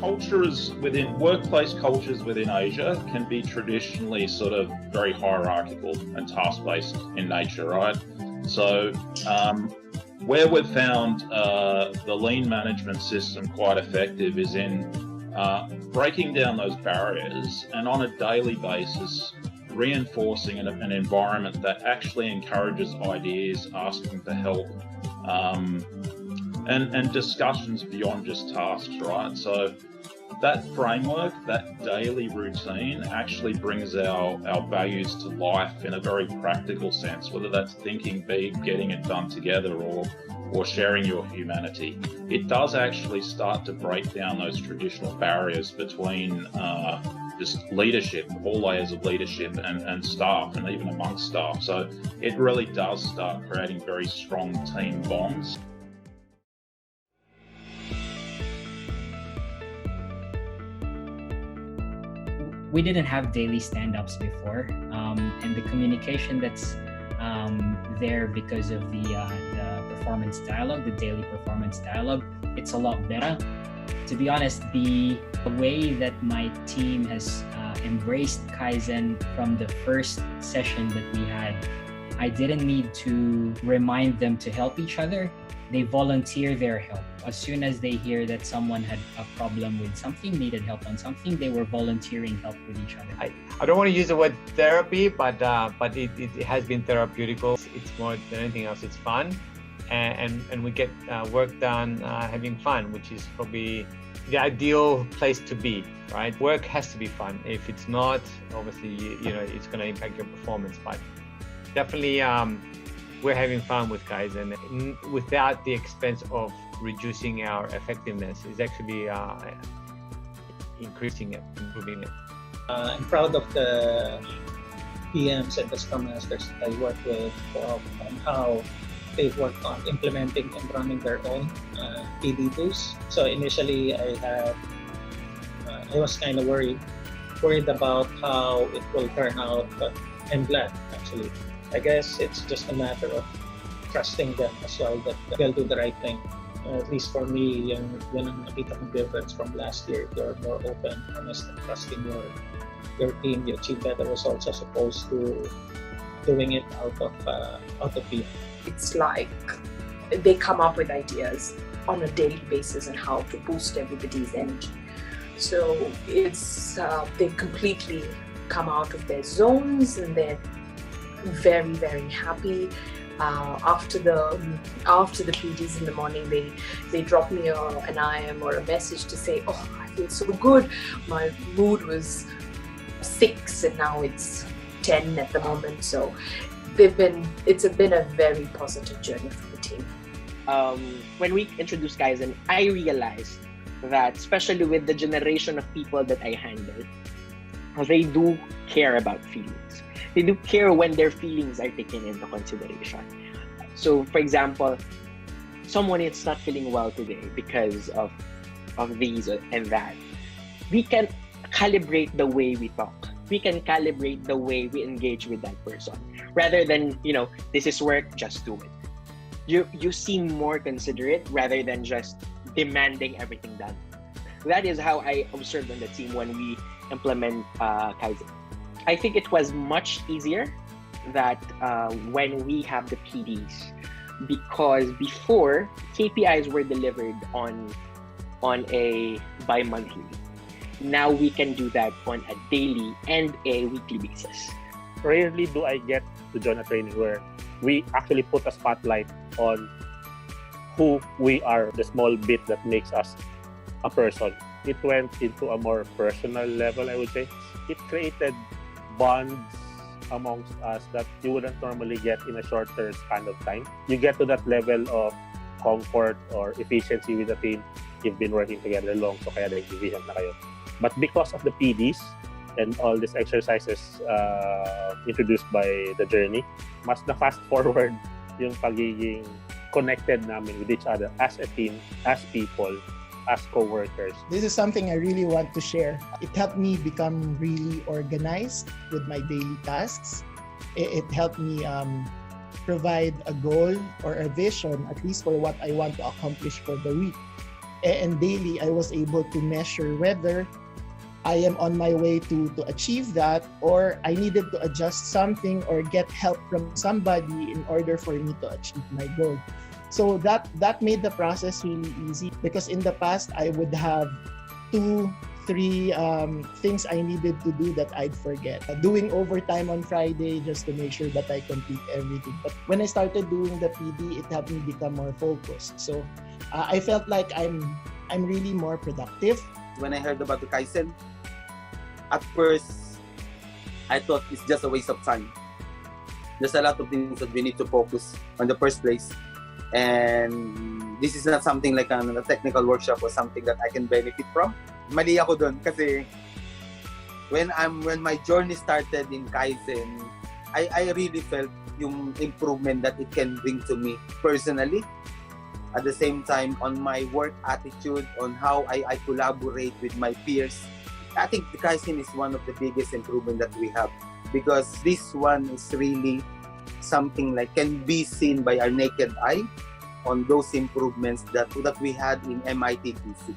Workplace cultures within Asia can be traditionally sort of very hierarchical and task-based in nature, right? So where we've found the lean management system quite effective is in breaking down those barriers and on a daily basis reinforcing an environment that actually encourages ideas, asking for help, and discussions beyond just tasks, right? So that framework, that daily routine actually brings our values to life in a very practical sense, whether that's thinking big, getting it done together, or sharing your humanity. It does actually start to break down those traditional barriers between just leadership, all layers of leadership and staff, and even amongst staff. So it really does start creating very strong team bonds. We didn't have daily stand-ups before, and the communication that's there because of the performance dialogue, the daily performance dialogue, it's a lot better. To be honest, the way that my team has embraced Kaizen from the first session that we had, I didn't need to remind them to help each other. They volunteer their help. As soon as they hear that someone had a problem with something, needed help on something, they were volunteering help with each other. I don't want to use the word therapy, but it has been therapeutical. It's more than anything else, it's fun. And we get work done having fun, which is probably the ideal place to be, right? Work has to be fun. If it's not, obviously, you know, it's going to impact your performance. But definitely, we're having fun with Kaizen without the expense of reducing our effectiveness. It's actually increasing it, improving it. I'm proud of the PMs and the Scrum Masters that I work with on how they've worked on implementing and running their own PD tools. So initially I was kind of worried about how it will turn out, but I'm glad actually. I guess it's just a matter of trusting them as well that they'll do the right thing. At least for me, yun ang nakita kong difference from last year. You're more open, honest, and trusting your team. You achieve better results as opposed to doing it out of fear. It's like they come up with ideas on a daily basis on how to boost everybody's energy. So it's they completely come out of their zones and they're very, very happy. After the PDs in the morning, they drop me an IM or a message to say, "Oh, I feel so good. My mood was 6 and now it's 10 at the moment." So it's been a very positive journey for the team. When we introduced Kaizen, I realized that, especially with the generation of people that I handle, they do care about feelings. They do care when their feelings are taken into consideration. So, for example, someone is not feeling well today because of these and that. We can calibrate the way we talk. We can calibrate the way we engage with that person. Rather than, this is work, just do it. You seem more considerate rather than just demanding everything done. That is how I observed on the team when we implement Kaizen. I think it was much easier that when we have the PDs, because before KPIs were delivered on a bi-monthly. Now we can do that on a daily and a weekly basis. Rarely do I get to join a training where we actually put a spotlight on who we are, the small bit that makes us a person. It went into a more personal level, I would say. It created bonds amongst us that you wouldn't normally get in a shorter span of time. You get to that level of comfort or efficiency with the team. You've been working together long, so kaya nag-division na kayo. But because of the PDs and all these exercises introduced by the journey, mas na-fast forward yung pagiging connected namin with each other as a team, as people, as co-workers. This is something I really want to share. It helped me become really organized with my daily tasks. It helped me provide a goal or a vision, at least for what I want to accomplish for the week. And daily, I was able to measure whether I am on my way to achieve that, or I needed to adjust something or get help from somebody in order for me to achieve my goal. So that made the process really easy, because in the past I would have 2-3 things I needed to do that I'd forget. Doing overtime on Friday just to make sure that I complete everything. But when I started doing the PD, it helped me become more focused. So I felt like I'm really more productive. When I heard about the Kaizen, at first, I thought it's just a waste of time. There's a lot of things that we need to focus on the first place. And this is not something like a technical workshop or something that I can benefit from. Mali ako dun kasi when my journey started in Kaizen, I really felt yung improvement that it can bring to me personally. At the same time, on my work attitude, on how I collaborate with my peers. I think the Kaizen is one of the biggest improvement that we have, because this one is really something like can be seen by our naked eye on those improvements that we had in MIT PC.